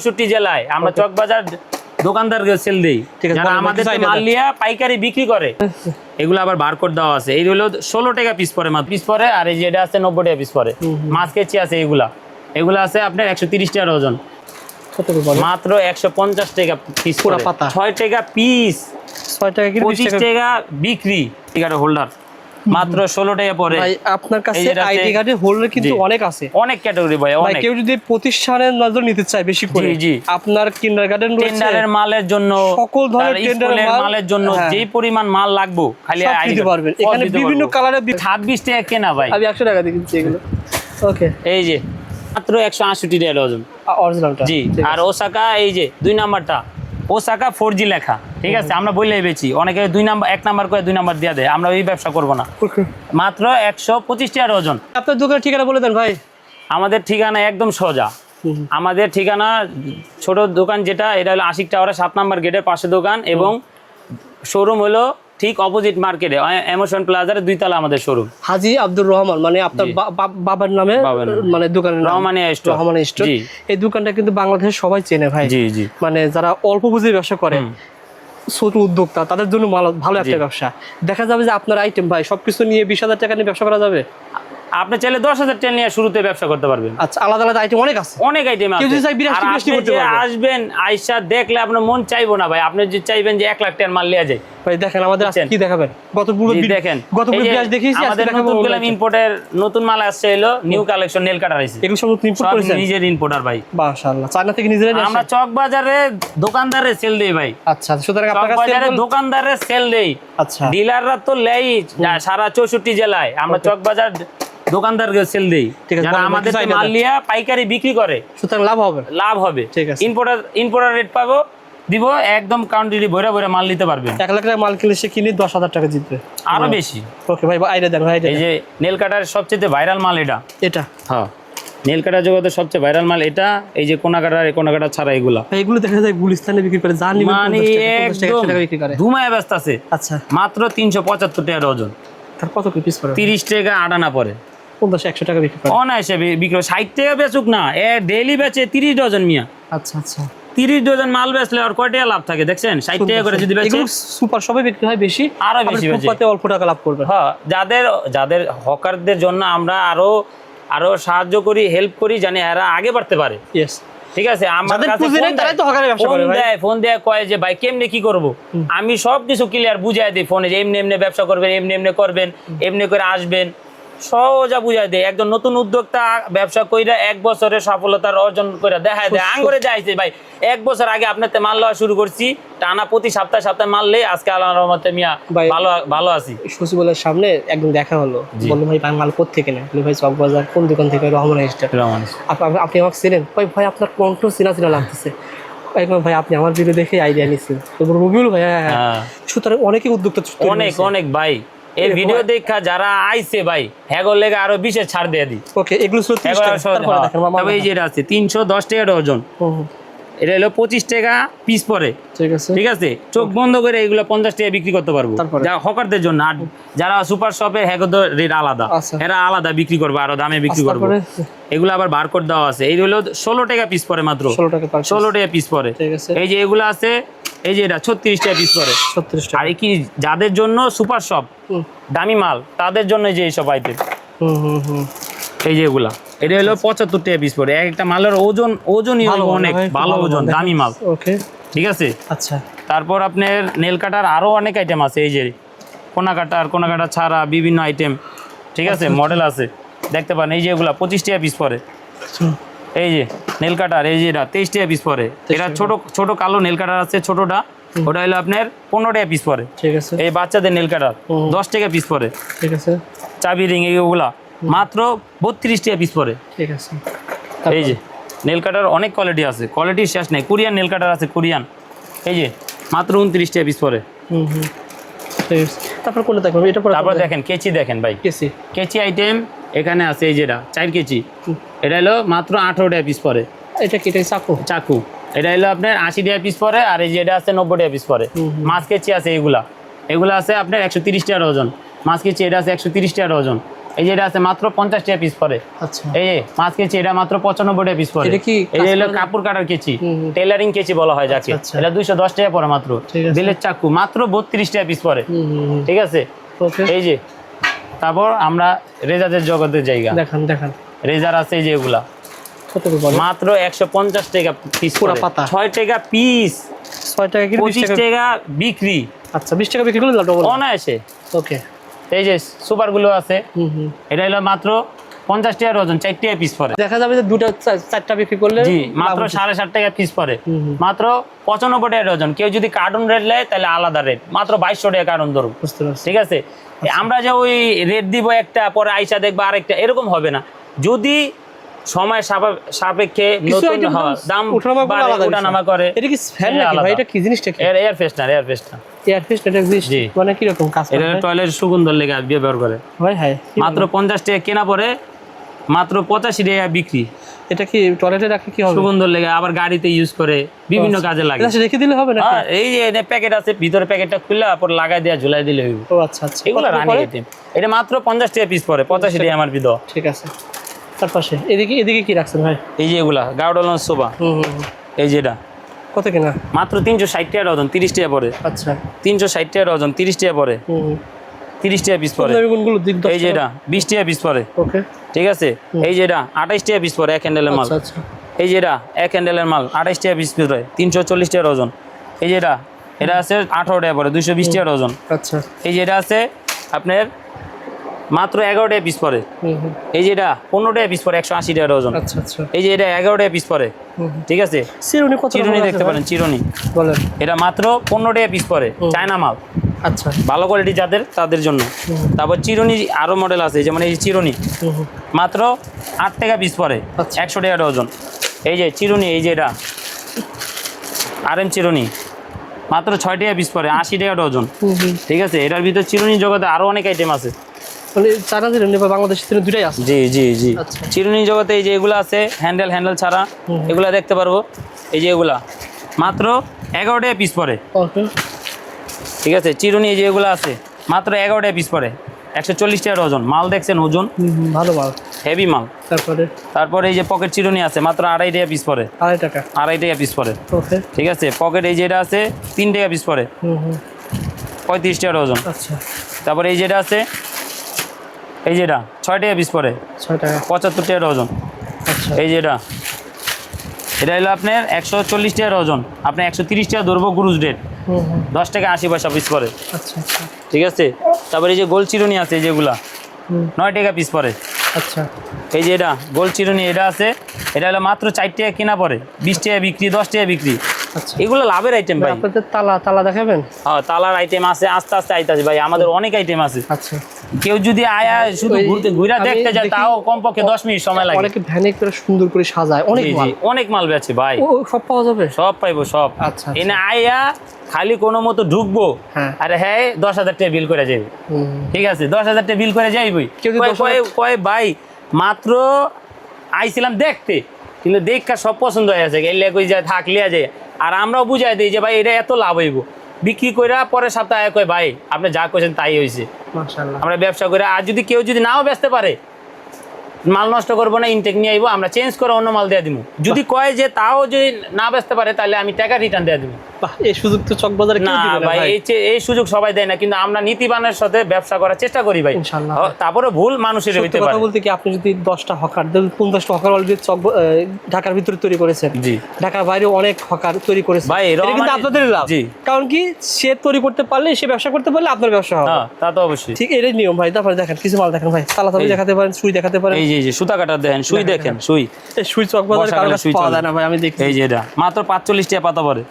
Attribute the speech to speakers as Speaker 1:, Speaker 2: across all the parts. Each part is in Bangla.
Speaker 1: ৬৪ জেলায় আমরা চকবাজার দোকানদারকে সেল দেই, যারা আমাদের মাল নিয়ে পাইকারি বিক্রি করে। এগুলো আবার বারকোড দেওয়া আছে। এই হলো 16 টাকা পিস পরে, মাত্র পিস পরে। আর এই যে এটা আছে 90 টাকা পিস পরে। মাছ কেচি আছে এগুলা আছে আপনার 130 টাকা ওজন, মাত্র 150 টাকা পিস পুরো পাতা, 6 টাকা পিস, 6 টাকা কি 25 টাকা বিক্রি। টিকার হোল্ডার মাত্র 16 টাকা পরে।
Speaker 2: ভাই আপনার কাছে আইডি কার্ডের হোল্ডার কিন্তু অনেক আছে,
Speaker 1: অনেক ক্যাটাগরি ভাই।
Speaker 2: ভাই কেউ যদি প্রতিষ্ঠানের নজর নিতে চায় বেশি করে,
Speaker 1: জি
Speaker 2: আপনার কিন্ডারগার্টেন রয়েছে,
Speaker 1: টেন্ডারের মালের জন্য,
Speaker 2: সকল ধরনের টেন্ডারের
Speaker 1: মালের জন্য যেই পরিমাণ মাল লাগবে খালি আইডি
Speaker 2: দিতে পারবেন। এখানে বিভিন্ন কালারের
Speaker 1: 26 টাকা কেনা ভাই,
Speaker 2: আমি 100 টাকা দিয়ে কিনছি এগুলো। ওকে,
Speaker 1: এই যে মাত্র 168 টাকা ওজন
Speaker 2: অরিজিনালটা।
Speaker 1: জি। আর ওসাকা এই যে 2 নাম্বারটা ওসাকা 4G লেখা, ঠিক আছে। আমরা বললেই বেচি, অনেকে 2 নাম্বার 1 নাম্বার করে 2 নাম্বার দিয়ে দেয়, আমরা এই ব্যবসা করব না। মাত্র 125 টাকা ওজন।
Speaker 2: আপনার দোকানের ঠিকানা বলে দেন ভাই।
Speaker 1: আমাদের ঠিকানা একদম সোজা। আমাদের ঠিকানা ছোট দোকান যেটা, এটা হলো আশিক টাওয়ারের 7 নাম্বার গেটের পাশে দোকান, এবং শোরুম হলো ঠিক অপোজিট মার্কেটে এমোশন প্লাজার 2 তলা আমাদের শোরুম।
Speaker 2: হাজী আব্দুর রহমান, মানে আপনার বাবার নামে, মানে দোকানের নাম রহমানিয়া স্টোর। এই দোকানটা কিন্তু বাংলাদেশের সবাই চেনে ভাই।
Speaker 1: জি জি।
Speaker 2: মানে যারা অল্প পুঁজি ব্যবসা করে, ছোট উদ্যোক্তা, তাদের জন্য ভালো একটা ব্যবসা। দেখা যাবে যে আপনার আইটেম ভাই সবকিছু নিয়ে 20,000 টাকা নিয়ে ব্যবসা করা যাবে।
Speaker 1: আপনি চাইলে 10,000 টাকা নিয়ে শুরুতে ব্যবসা করতে পারবেন।
Speaker 2: আচ্ছা, আলাদা আলাদা আইটেম অনেক আছে,
Speaker 1: অনেক আইটেম আছে।
Speaker 2: কেউ যদি চাই 82 করতে পারবে।
Speaker 1: আসবেন, আইসা দেখলে আপনার মন চাইবো না ভাই, আপনি যে চাইবেন যে 1 লাখ টাকার মাল নিয়ে যায়।
Speaker 2: ভাই দেখেন আমাদের আজকে কি দেখাবেন,
Speaker 1: দেখেন
Speaker 2: গত পেঁয়াজ দেখিয়েছি,
Speaker 1: আমাদের নতুন গেলাম ইম্পোর্টের নতুন মাল আসছে, এলো নিউ কালেকশন নেল কাটার আইছে।
Speaker 2: এগুলো সব ইম্পোর্ট করেছেন?
Speaker 1: নিজের ইম্পোর্টার ভাই,
Speaker 2: মাশাআল্লাহ। চায়না থেকে নিজেরাই আসে?
Speaker 1: আমরা চক বাজারে দোকানদারে সেল দেই ভাই।
Speaker 2: আচ্ছা, সুতরাং আপনার কাছে
Speaker 1: বাজারে দোকানদারে সেল দেই।
Speaker 2: আচ্ছা,
Speaker 1: ডিলাররা তো লেই সারা 64 জেলায়, আমরা চক বাজার দোকানদারকে সেল দেই, যারা আমাদের মাল নিয়ে পাইকারি বিক্রি করে।
Speaker 2: সুতরাং লাভ হবে। ঠিক আছে,
Speaker 1: ইম্পোর্টার রেট পাবো, দিব একদম কাউন্টারি ভরে ভরে মাল নিতে পারবেন।
Speaker 2: 1 লাখ টাকা মাল কিনলে সে কিনে 10,000 টাকা জিতবে,
Speaker 1: আরো বেশি।
Speaker 2: ওকে ভাই, আইডিয়া দেন ভাই।
Speaker 1: এই যে নেল কাটার সবচেয়ে ভাইরাল মাল এটা।
Speaker 2: হ্যাঁ,
Speaker 1: নেল কাটার জগতের সবচেয়ে ভাইরাল মাল এটা। এই যে কোনা কাটা ছাড়া এগুলো
Speaker 2: দেখা যায় গুলিস্তানে বিক্রি করে, জানি
Speaker 1: মানে একদম ধুমায় ব্যস্ত আছে।
Speaker 2: আচ্ছা,
Speaker 1: মাত্র 375 টাকা ওজন।
Speaker 2: তার কত পিস পড়ে? 30
Speaker 1: টাকা আটানা পরে,
Speaker 2: 50-100 টাকা বিক্রি করে
Speaker 1: অনায়াসে বিক্রি। 60 টাকা বেচুক না, ডেইলি বেচে 30 ডজন মিয়া।
Speaker 2: আচ্ছা আচ্ছা,
Speaker 1: 30 ডজন মাল বেচলে আর কয় টাকা লাভ থাকে দেখছেন? 60 টাকা করে যদি বেচে,
Speaker 2: সুপার সবে বিক্রি হয় বেশি,
Speaker 1: আরো বেশি বেচে,
Speaker 2: অল্প টাকা লাভ করবে।
Speaker 1: হ্যাঁ, যাদের হকারদের জন্য আমরা আরো সাহায্য করি, হেল্প করি, জানি এরা আগে বাড়তে পারে।
Speaker 2: ইয়েস,
Speaker 1: ঠিক আছে। আমার কাছে ফোন দেয় কয় যে ভাই কেমনে কি করব, আমি সবকিছু ক্লিয়ার বুঝাই দিই ফোনে, যে এমনি ব্যবসা করবেন, এমনি করবেন, এমনি করে আসবেন, সহজা বুঝাই দেয়। একজন নতুন উদ্যোক্তা ব্যবসা কইরা 1 বছরের সফলতার অর্জন করে দেখায় দেয়, আঙ্গুরে দেখাইছে ভাই। 1 বছর আগে আপনার মাল লওয়া শুরু করছি, টানা প্রতি সপ্তাহে মারলে আজকে আল্লাহর রহমতে মিয়া ভালো আছি।
Speaker 2: সচিবালয়ের সামনে একদম দেখা হলো, বললো ভাই মাল কোত্থেকে নেন? ভাই চকবাজার। কোন দোকান থেকে? রহমানিয়া স্টোর। আপনি আমাকে চিনেন? ভাই আপনার কণ্ঠ চেনা লাগতেছে। ভাই আপনি আমার ভিডিও দেখে আইডিয়া নিচ্ছেন। রবিউল ভাই? হ্যাঁ। সুতরাং অনেকে উদ্যোক্তা,
Speaker 1: অনেক ভাই এই ভিডিও দেখা যারা আইছে ভাই, হ্যাগর লেগে আরো বিশেষ ছাড় দিয়ে দিই।
Speaker 2: ওকে, এগুলো
Speaker 1: তবে এই যে এটা আছে 310 টাকা ওজন, এটা হলো 25 টাকা পিস পরে। ঠিক আছে, চোখ বন্ধ করে এগুলো 50 টাকা বিক্রি করতে পারবো, যা হকারদের জন্য। আর যারা সুপার শপে হ্যাগর রেট আলাদা, এরা আলাদা বিক্রি করবো, আরো দামে বিক্রি করবো। এগুলো আবার বারকোড দেওয়া আছে। এই হলো 16 টাকা পিস পরে, মাত্র 16 টাকা পিস পরে। এই যে এগুলো আছে, এই যে এটা 36 টাকা পিস পরে। আর কি যাদের জন্য সুপার শপ দামি মাল, তাদের জন্য যে এইসব আইটেম, এই যে এগুলা, এটা হলো 75 টাকা পিস পরে। একটা মালের ওজনই অনেক ভালো ওজন, দামি মাল। ওকে, ঠিক আছে। আচ্ছা, তারপর আপনার নেল কাটার আরো অনেক আইটেম আছে। এই যে কোনা কাটা ছাড়া বিভিন্ন আইটেম, ঠিক আছে, মডেল আছে, দেখতে পান। এই যে এগুলা 25 টাকা পিস পরে। এই যে নেল কাটার, এই যে এটা 23 টাকা পিস পরে। এটা ছোট কালো নেল কাটার আছে, ছোটটা, ওটা হলো আপনার 15 টাকা পিস পরে। ঠিক আছে। এই বাচ্চাদের নেল কাটার 10 টাকা পিস পরে। ঠিক আছে। চাবি রিং এইগুলা মাত্র 32 টাকা পিস পরে। ঠিক আছে। এই যে নেল কাটার অনেক কোয়ালিটি আছে, কোয়ালিটির শেষ নেই। কোরিয়ান নেল কাটার আছে, কোরিয়ান, এই যে মাত্র 29 টাকা পিস পরে। তারপর কোনটা দেখবেন? এটা পরে তারপর দেখেন কেচি, দেখেন ভাই কেচি আইটেম এখানে আছে। এই যেটা 4 কেজি, এটা হলো মাত্র 18 টাকা পিস পরে। এটা কি? এটা চাকু। এটা হলো আপনার 80 টাকা পিস পরে। আর এই যে এটা আছে 90 টাকা পিস পরে। মাছ কেচি আছে, এগুলা আছে আপনার 130 টাকা ওজন। মাছ কেচি এটা আছে 130 টাকা ওজন। এই যে এটা আছে মাত্র 50 টাকা পিস পরে।
Speaker 2: আচ্ছা,
Speaker 1: এই যে 5 কেজি এটা মাত্র 95 টাকা পিস পরে।
Speaker 2: এটা কি
Speaker 1: এই যে হলো কাপড় কাটার কেচি, টেলারিং কেচি বলা হয় যাকে, এটা 210 টাকা পরে মাত্র। বিলের চাকু মাত্র 32 টাকা পিস পরে, ঠিক আছে। এই যে তারপর আমরা রেজারের জগতের জায়গা
Speaker 2: দেখান দেখান,
Speaker 1: রেজার আছে এই যে এগুলা
Speaker 2: কত করে বলে?
Speaker 1: মাত্র 150 টাকা পিস
Speaker 2: পুরো
Speaker 1: পরে,
Speaker 2: পাতা
Speaker 1: 6 টাকা পিস,
Speaker 2: 6 টাকা কি
Speaker 1: 25 টাকা বিক্রি।
Speaker 2: আচ্ছা, 20 টাকা বিক্রি করলে ডবল
Speaker 1: অনায়াসে।
Speaker 2: ওকে,
Speaker 1: এই যে সুপার গুলো আছে, এটা হলো মাত্র 50 টাকার ওজন, 4 টাকা পিস পরে।
Speaker 2: দেখা যাবে যে দুটো 4টা বিক্রি করলে
Speaker 1: জি মাত্র 7.5 টাকা পিস পরে, মাত্র 95 টাকার ওজন। কেউ যদি কার্টুন রেট নেয় তাহলে আলাদা রেট, মাত্র 2200 টাকা কার্টুন ধরুন,
Speaker 2: বুঝতে পারছি।
Speaker 1: ঠিক আছে। আমরা যে ওই রেট দিব একটা পরে আইসা দেখবা আরেকটা, এরকম হবে না। যদি সময় সাপেক্ষে নতুন দাম ওঠানামা করে।
Speaker 2: এটা কি ফ্যান নাকি ভাই? এটা কি জিনিসটা? কি
Speaker 1: air freshener, air freshener,
Speaker 2: air freshener exist মানে কি রকম কাজ করে?
Speaker 1: এটা টয়লেট সুগন্ধর লেগে ব্যবহার করে
Speaker 2: ভাই। হ্যাঁ,
Speaker 1: মাত্র 50 টাকা কেনা পরে মাত্র 85 টাকা বিক্রি।
Speaker 2: এটা কি টয়লেটে রাখলে কি হবে?
Speaker 1: সুগন্ধর লেগে, আবার গাড়িতে ইউজ করে, বিভিন্ন কাজে লাগে।
Speaker 2: এটা রেখে দিলে হবে না?
Speaker 1: এই যে প্যাকেট আছে, ভিতরে প্যাকেটটা খুললে তারপর লাগাই দেয়া ঝুলাই দিলে হইব।
Speaker 2: ও আচ্ছা আচ্ছা,
Speaker 1: এগুলো রানি আইটেম। এটা মাত্র 50 টাকা পিস পরে, 85 টাকা আমার বিদ।
Speaker 2: ঠিক আছে। তার পাশে এদিকে কি রাখছেন ভাই?
Speaker 1: এই যে এগুলা গাউডালন সোফা, এই যেটা
Speaker 2: কত কিনা?
Speaker 1: মাত্র 360 টাকা ডজন, 30 টাকা পরে।
Speaker 2: আচ্ছা,
Speaker 1: 360 টাকা ডজন, 30 টাকা পরে, 30 টাকা পিস পরে। এই যেটা 20 টাকা পিস পরে,
Speaker 2: ওকে,
Speaker 1: ঠিক আছে। এই যেটা 28 টাকা পিস পরে, এক হ্যান্ডেলের মাল।
Speaker 2: আচ্ছা,
Speaker 1: এই যেটা এক হ্যান্ডেলের মাল 28 টাকা পিস পরে, 340 টাকা ডজন। এই যেটা এটা আছে 18 টাকা পরে, 220 টাকা ডজন।
Speaker 2: আচ্ছা,
Speaker 1: এই যেটা আছে আপনার মাত্র 11 টাকা পিস পরে। এই যেটা 15 টাকা পিস পরে, 180 টাকা ডজন।
Speaker 2: আচ্ছা আচ্ছা,
Speaker 1: এই যে এটা 11 টাকা পিস পরে, ঠিক আছে।
Speaker 2: চিরুনি কত?
Speaker 1: চিরুনি দেখতে পারেন, চিরুনি
Speaker 2: বলেন।
Speaker 1: এটা মাত্র 15 টাকা পিস পরে, চায়না মাল।
Speaker 2: আচ্ছা,
Speaker 1: ভালো কোয়ালিটি যাদের, তাদের জন্য। তারপর চিরুনি আরো মডেল আছে, যেমন এই চিরুনি মাত্র 8 টাকা পিস পরে, 100 টাকা ডজন। এই যে চিরুনি, এই যে এটা RM চিরুনি মাত্র 6 টাকা পিস পরে, 80 টাকা ডজন, ঠিক আছে। এটার ভিতর চিরুনি জগতে আরো অনেক আইটেম আছে,
Speaker 2: মানে চায়না চিরুনি বা বাংলাদেশি চিরুনি দুটাই আছে।
Speaker 1: জি জি জি।
Speaker 2: আচ্ছা,
Speaker 1: চিরুনি জগতে এই যে এগুলো আছে, হ্যান্ডেল ছাড়া এগুলা দেখতে পারবো। এই যে এগুলা মাত্র 11 টাকা পিস পরে,
Speaker 2: ওকে,
Speaker 1: ঠিক আছে। চিরুনি এই যে এগুলো আছে মাত্র 11 টাকা পিস পরে, 140 টাকা ডজন। মাল দেখছেন, ওজন
Speaker 2: ভালো মাল,
Speaker 1: হেভি মাল। তারপরে এই যে পকেট চিরুনি আছে মাত্র 2.5 টাকা পিস পরে, 2.5 টাকা পিস পরে,
Speaker 2: ওকে,
Speaker 1: ঠিক আছে। পকেট এই যেটা আছে 3 টাকা পিস পরে, 35 টাকা ডজন।
Speaker 2: আচ্ছা,
Speaker 1: তারপরে এই যেটা আছে, এই যেটা 6 টাকা পিস পরে,
Speaker 2: 6 টাকা,
Speaker 1: 75 টাকা ডজন।
Speaker 2: আচ্ছা,
Speaker 1: এই যেটা এটা হলো আপনার 140 টাকা ডজন, আপনি 130 টাকা ধরবো গুরুজ রেট, 10 টাকা 80 পয়সা পিস পরে,
Speaker 2: আচ্ছা আচ্ছা,
Speaker 1: ঠিক আছে। তারপরে এই যে গোল চিরুনি আছে যেগুলা 9 টাকা পিস পরে।
Speaker 2: আচ্ছা,
Speaker 1: এই যে এটা গোল চিরুনি, এটা আছে, এটা হলো মাত্র 4 টাকা কেনা পরে, 20 টাকা বিক্রি, 10 টাকা বিক্রি।
Speaker 2: আচ্ছা,
Speaker 1: এগুলো লাভের আইটেম ভাই।
Speaker 2: আপনাদের তালা দেখাবেন?
Speaker 1: হ্যাঁ, তালার আইটেম আছে, আস্তে আস্তে আইতাছে ভাই, আমাদের অনেক আইটেম আছে।
Speaker 2: আচ্ছা,
Speaker 1: কেউ যদি আয়া শুধু ঘুরে দেখতে যায়, তাও কমপক্ষে 10 মিনিট সময় লাগে।
Speaker 2: অনেকে ভ্যানে করে সুন্দর করে সাজায়,
Speaker 1: অনেক মাল বেচে ভাই।
Speaker 2: সব পাওয়া যাবে?
Speaker 1: সব পাইবো, সব।
Speaker 2: আচ্ছা,
Speaker 1: এনে আয়া খালি কোনো মতো ঢুকবো, আরে হ্যাঁ 10,000 টাকা বিল করে যাইব, ঠিক আছে। 10,000 টাকা বিল করে যাইবই। কয় ভাই মাত্র আইছিলাম দেখতে, কিন্তু দেখা সব পছন্দ হয়ে আছে, এলে কই যায় থাকলে যায়। আর আমরাও বুঝাই দিই যে ভাই এটা এত লাভ হইব, বিক্রি করে পরের সপ্তাহে কয় ভাই আপনি যা কইছেন তাই হয়েছে,
Speaker 2: মাশাআল্লাহ।
Speaker 1: আমরা ব্যবসা করে। আর যদি কেউ যদি নাও বেচতে পারে, মাল নষ্ট করবো না, ইনটেক নিয়ে আইবো, আমরা চেঞ্জ করে অন্য মাল দিয়ে দিব। যদি কয় যে তাও যদি না বেচতে পারে, তাহলে আমি টাকা রিটার্ন দিয়ে দিব।
Speaker 2: এই সুযোগ তো চকবাজারে কেউ দিবে না
Speaker 1: ভাই, এই সুযোগ সবাই দেয় না, কিন্তু আমরা নীতিবানের সাথে ব্যবসা করার চেষ্টা করি ভাই,
Speaker 2: ইনশাআল্লাহ।
Speaker 1: তারপরে ভুল মানুষের হইতে পারে।
Speaker 2: কথা বলতে কি, আপনি যদি 10টা হকার, 50টা হকার অলরেডি ঢাকার ভিতরে তৈরি করেছেন,
Speaker 1: জি,
Speaker 2: ঢাকার বাইরে অনেক হকার তৈরি করেছেন
Speaker 1: ভাই,
Speaker 2: এটা কিন্তু আপনাদের লাভ। কারণ কি, সে তৈরি করতে পারলে, সে ব্যবসা করতে পারলে আপনার ব্যবসা হবে।
Speaker 1: তা তো অবশ্যই,
Speaker 2: ঠিক এটাই নিয়ম ভাই। তারপরে দেখেন কিছু মাল দেখেন ভাই, তালা দেখাতে পারেন, সুই দেখাতে পারেন।
Speaker 1: এই যে সুতা কাটার দেখেন, সুই দেখেন, সুই
Speaker 2: চকবাজারে কারো কাছে পাওয়া যায় না ভাই, আমি দেখি।
Speaker 1: এই যে এটা মাত্র 45 টাকা পাতা পরে,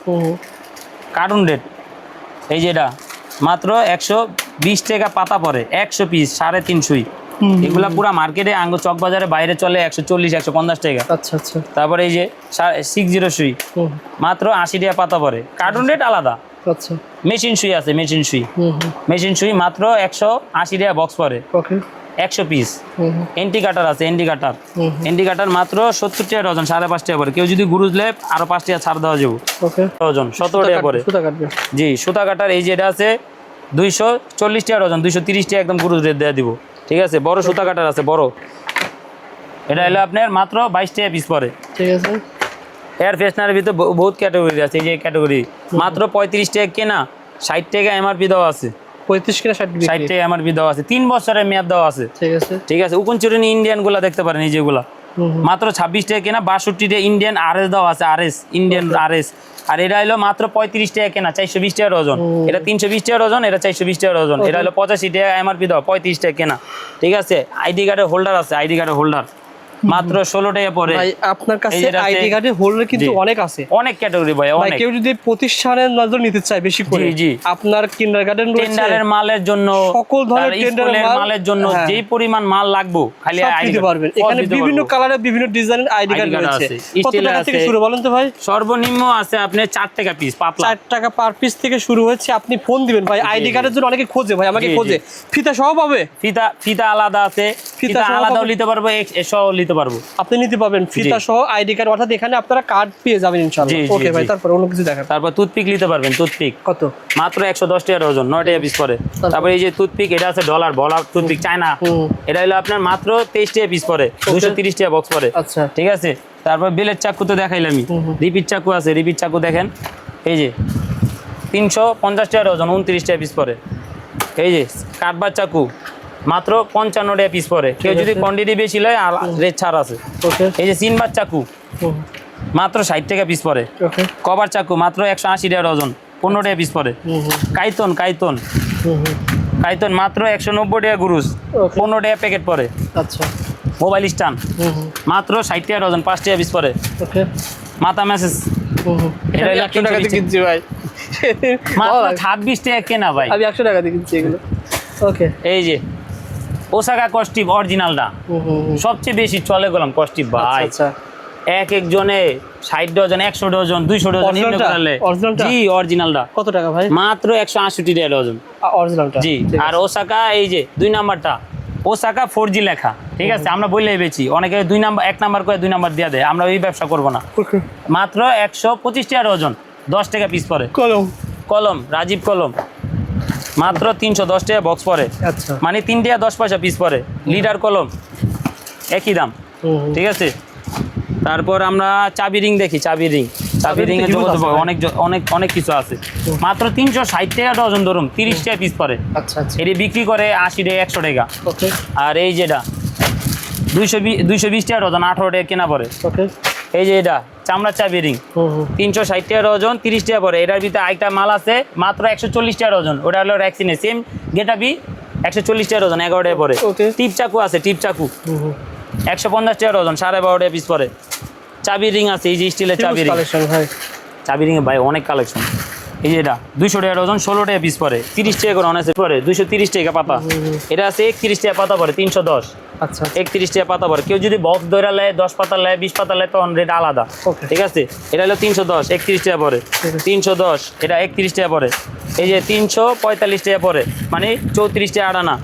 Speaker 1: কার্টুন রেট। এই যে এটা মাত্র 120 টাকা পাতা পরে, 100 পিস, 3.5 সুই। এগুলা পুরা মার্কেটে আঙ্গ চকবাজারে বাইরে চলে 140 150 টাকা।
Speaker 2: আচ্ছা আচ্ছা।
Speaker 1: তারপরে এই যে 60 সুই মাত্র 80 টাকা পাতা পরে, কার্টুন রেট আলাদা।
Speaker 2: আচ্ছা,
Speaker 1: মেশিন সুই আছে, মেশিন সুই মাত্র 180 টাকা বক্স পরে, 100 পিস। এন্টি কাটার আছে, এন্টি কাটার মাত্র 70 টাকা ডজন, 5.5 টাকা পরে। কেউ যদি গুরুজ লেপ আরো 5 টাকা ছাড় দেওয়া যাবে, ডজন 17 টাকা পরে। জি, সুতা কাটার এই যে এটা আছে 240 টাকা ডজন, 230 টাকা একদম গুরুজ রেট দেওয়া দিব। ঠিক আছে, বড় সুতা কাটার আছে বড়। এটা হলো আপনার মাত্র 22 টাকা পিস পরে।
Speaker 2: ঠিক আছে।
Speaker 1: এয়ার ফ্রেশনারের ভিতরে বহুত ক্যাটাগরি আছে, এই যে ক্যাটাগরি মাত্র 35 টাকা কেনা, 60 টাকা এমআরপি দেওয়া আছে।
Speaker 2: 35 কিনা 60
Speaker 1: 60 টাকা এমআরপি দেওয়া আছে, 3 বছরের মেয়াদ দেওয়া আছে।
Speaker 2: ঠিক আছে।
Speaker 1: ঠিক আছে, উকুনচুরিনি ইন্ডিয়ান গুলা দেখতে পারেন, এই যেগুলা মাত্র 26 টাকা কেনা, 62 টাকা ইন্ডিয়ান আরএস দেওয়া আছে, আরএস ইন্ডিয়ান আরএস। আর এটা হলো মাত্র 35 টাকা কেনা, 420 টাকার ওজন। এটা 320 টাকার ওজন, এটা 420 টাকার ওজন। এটা হলো 85 টাকা এমআরপি দেওয়া, 35 টাকা কেনা। ঠিক আছে, আইডি কার্ডের হোল্ডার আছে, আইডি কার্ডের হোল্ডার মাত্র 16 টাকা পড়ে।
Speaker 2: ভাই আপনার কাছে আইডি কার্ডের হোল্ডার কিন্তু অনেক আছে,
Speaker 1: অনেক ক্যাটাগরি ভাই,
Speaker 2: ভাই
Speaker 1: অনেক।
Speaker 2: কেউ যদি প্রতিষ্ঠানের নজর নিতে চায় বেশি করে,
Speaker 1: জি
Speaker 2: আপনার কিন্ডারগার্টেন রয়েছে,
Speaker 1: টেন্ডারের মালের জন্য,
Speaker 2: সকল ধরনের
Speaker 1: টেন্ডারের মালের জন্য যে পরিমাণ মাল লাগবে খালি
Speaker 2: সব
Speaker 1: আইডি
Speaker 2: দিতে পারবেন। এখানে বিভিন্ন কালারের বিভিন্ন ডিজাইনের আইডি কার্ড রয়েছে। কত টাকা থেকে শুরু বলেন তো ভাই?
Speaker 1: সর্বনিম্ন আছে আপনার 4 টাকা পিস, পাতলা
Speaker 2: 4 টাকা পার পিস থেকে শুরু হচ্ছে। আপনি ফোন দিবেন ভাই, আইডি কার্ডের জন্য অনেকে খোঁজে ভাই, আমাকে খোঁজে। ফিতা সহ পাবে?
Speaker 1: ফিতা আলাদা আছে, ফিতা আলাদাও নিতে পারবো, সহ নিতে পারবো,
Speaker 2: আপনি নিতে পারবেন ফিতা সহ আইডি কার্ড। অর্থাৎ এখানে আপনারা কার্ড পেয়ে যাবেন ইনশাআল্লাহ। ওকে ভাই, তারপর অন্য কিছু দেখান।
Speaker 1: তারপর টুথপিক নিতে পারবেন, টুথপিক
Speaker 2: কত?
Speaker 1: মাত্র 110 টাকার ওজন, 9 টাকা পিস পরে। তারপর এই যে টুথপিক, এটা আছে ডলার বলা টুথপিক, চায়না। এটা হলো আপনার মাত্র 23 টাকা পিস পরে, 230 টাকা বক্স পরে।
Speaker 2: আচ্ছা,
Speaker 1: ঠিক আছে। তারপর বেলের চাকু তো দেখাইলাম, রিপিট চাকু আছে, রিপিট চাকু দেখেন, এই যে 350 টাকার ওজন, 29 টাকা পিস পরে। এই যে কাটবার চাকু মাত্র 55 টাকা পিস পরে। কেউ যদি কোয়ান্টিটি বেশি লয় আর রেট ছাড় আছে। এই যে সিনবার চাকু মাত্র 60 টাকা পিস পরে। কভার চাকু মাত্র 180 টাকার ওজন, 15 টাকা পিস পরে। কাইতন মাত্র 190 টাকা গুরুস, 15 টাকা প্যাকেট পরে।
Speaker 2: আচ্ছা।
Speaker 1: মোবাইল স্ট্যান্ড মাত্র 60 টাকার ওজন, 5 টাকা পিস পরে। মাথা মেসেজ এটা
Speaker 2: 100 টাকা দিয়ে কিনছি ভাই,
Speaker 1: মাত্র 26 টাকা কেনা ভাই,
Speaker 2: আমি 100 টাকা দিয়ে কিনছি এগুলো। ওকে।
Speaker 1: এই যে ওসাকা কস্টিভ অরিজিনালটা সবচেয়ে বেশি চলে গেলাম কস্টিভ ভাই।
Speaker 2: আচ্ছা।
Speaker 1: এক জনে 60 ডজন, 100 ডজন, 200 ডজন নিতে পারলে। জি অরিজিনালটা
Speaker 2: কত টাকা ভাই?
Speaker 1: মাত্র 180 টাকা ডজন
Speaker 2: অরিজিনালটা।
Speaker 1: জি। আর ওসাকা এই যে 2 নাম্বারটা ওসাকা 4G লেখা, ঠিক আছে, আমরা বললেই বেচি। অনেকে 2 নাম্বার 1 নাম্বার করে 2 নাম্বার দিয়ে দেয়, আমরা ওই ব্যবসা করব না। মাত্র 125 টাকা ডজন, 10 টাকা পিস পরে। কলম রাজীব কলম মাত্র 310 টাকা বক্স পরে।
Speaker 2: আচ্ছা,
Speaker 1: মানে 3 টাকা 10 পয়সা পিস পরে। লিডার কলম একই দাম, ঠিক আছে। তারপর আমরা চাবি রিং দেখি, চাবি রিং এর জগতে অনেক অনেক অনেক কিছু আছে। মাত্র 360 টাকা ডজন ধরুন, 30 টাকা পিস পরে।
Speaker 2: আচ্ছা।
Speaker 1: এটি বিক্রি করে 80 টাকা, 100 টাকা। আর এই যেটা 220 টাকা ডজন, 18 টাকা কেনা পরে। এই যে এটা চামড়া চাবি রিং 360 টাকা ডজন, 30 টাকা পরে। এটার ভিতরে আরেকটা মাল আছে মাত্র 140 টাকা ডজন, ওটা হলো র্যাক্সিনে সেম গেটাবি, 140 টাকা ডজন, 11 টাকা পরে। টিপ চাকু আছে, টিপ চাকু 150 টাকা ডজন, 12.5 টাকা পিস পরে। চাবি রিং আছে, এই যে স্টিলের চাবি রিং, চাবি রিং ভাই অনেক কালেকশন। এই যে এটা 200 টাকা ডজন, 16 টাকা পিস পরে, 30 টাকা করে অনেক পরে, 230 টাকা পাতা। এটা আছে 31 টাকা পাতা পরে, 310। আচ্ছা, 31 টাকা পাতা পরে। কেউ যদি বক্স দইরা নেয়, 10 পাতা নেয়, 20 পাতা নেয়, তখন রেট আলাদা, ঠিক আছে। এটা হলো 310, 31 টাকা পরে, 310। এটা 31 টাকা পরে। এই যে 345 টাকা পরে, মানে 34 টাকা আড়ানা।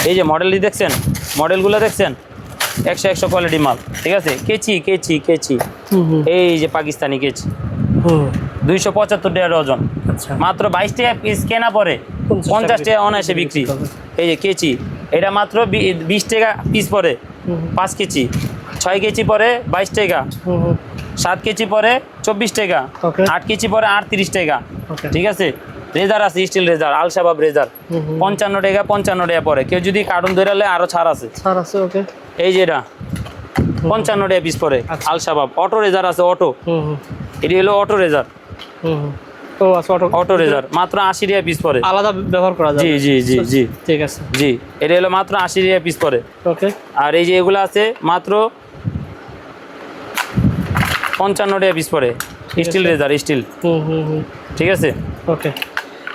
Speaker 1: এই যে মডেলটি দেখছেন, মডেলগুলো দেখছেন, 100 কোয়ালিটি মাল, ঠিক আছে। কেচি এই যে পাকিস্তানি কেচি 275 টাকা ডজন, মাত্র 22 টাকা পিস কেনা পরে, 50 টাকা অনায়াসে বিক্রি। এই যে কেচি, এটা মাত্র 20 টাকা পিস পরে, 5 কেজি। 6 কেজি পরে 22 টাকা, 7 কেজি পরে 24 টাকা, 8 কেজি পরে 38 টাকা, ঠিক আছে। রেজার আছে, স্টিল রেজার, আল শাবাব রেজার 55 টাকা পরে। কেউ যদি কার্টুন ধরে নেয় আরো ছাড় আছে। ওকে। এই যে এটা 55 টাকা পিস পরে, আল শাবাব। অটো রেজার আছে, অটো, এটি হলো অটো রেজার, অটো রেজার মাত্র 80 টাকা পিস পরে, আলাদা ব্যবহার করা যায়। জি ঠিক আছে। জি, এটা হলো মাত্র 80 টাকা পিস পরে। ওকে। আর এই যে এগুলো আছে মাত্র 55 টাকা পিস পরে, স্টিল রেজার, স্টিল, ঠিক আছে। ওকে।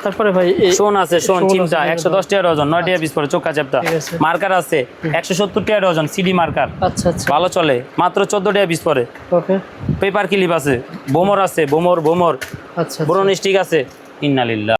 Speaker 1: তারপরে ভাই শোন আছে, শোন চিমটা 110 টাকা ডজন, 9 টাকা পিস পরে, চোখা চ্যাপটা। মার্কার আছে 170 টাকা ডজন, সিডি মার্কার, আচ্ছা, ভালো চলে, মাত্র 14 টাকা পিস পরে। ওকে। পেপার ক্লিপ আছে, বোমর আছে, বোমর, আচ্ছা, ব্রোন স্টিক আছে। ইন্নালিল্লাহ।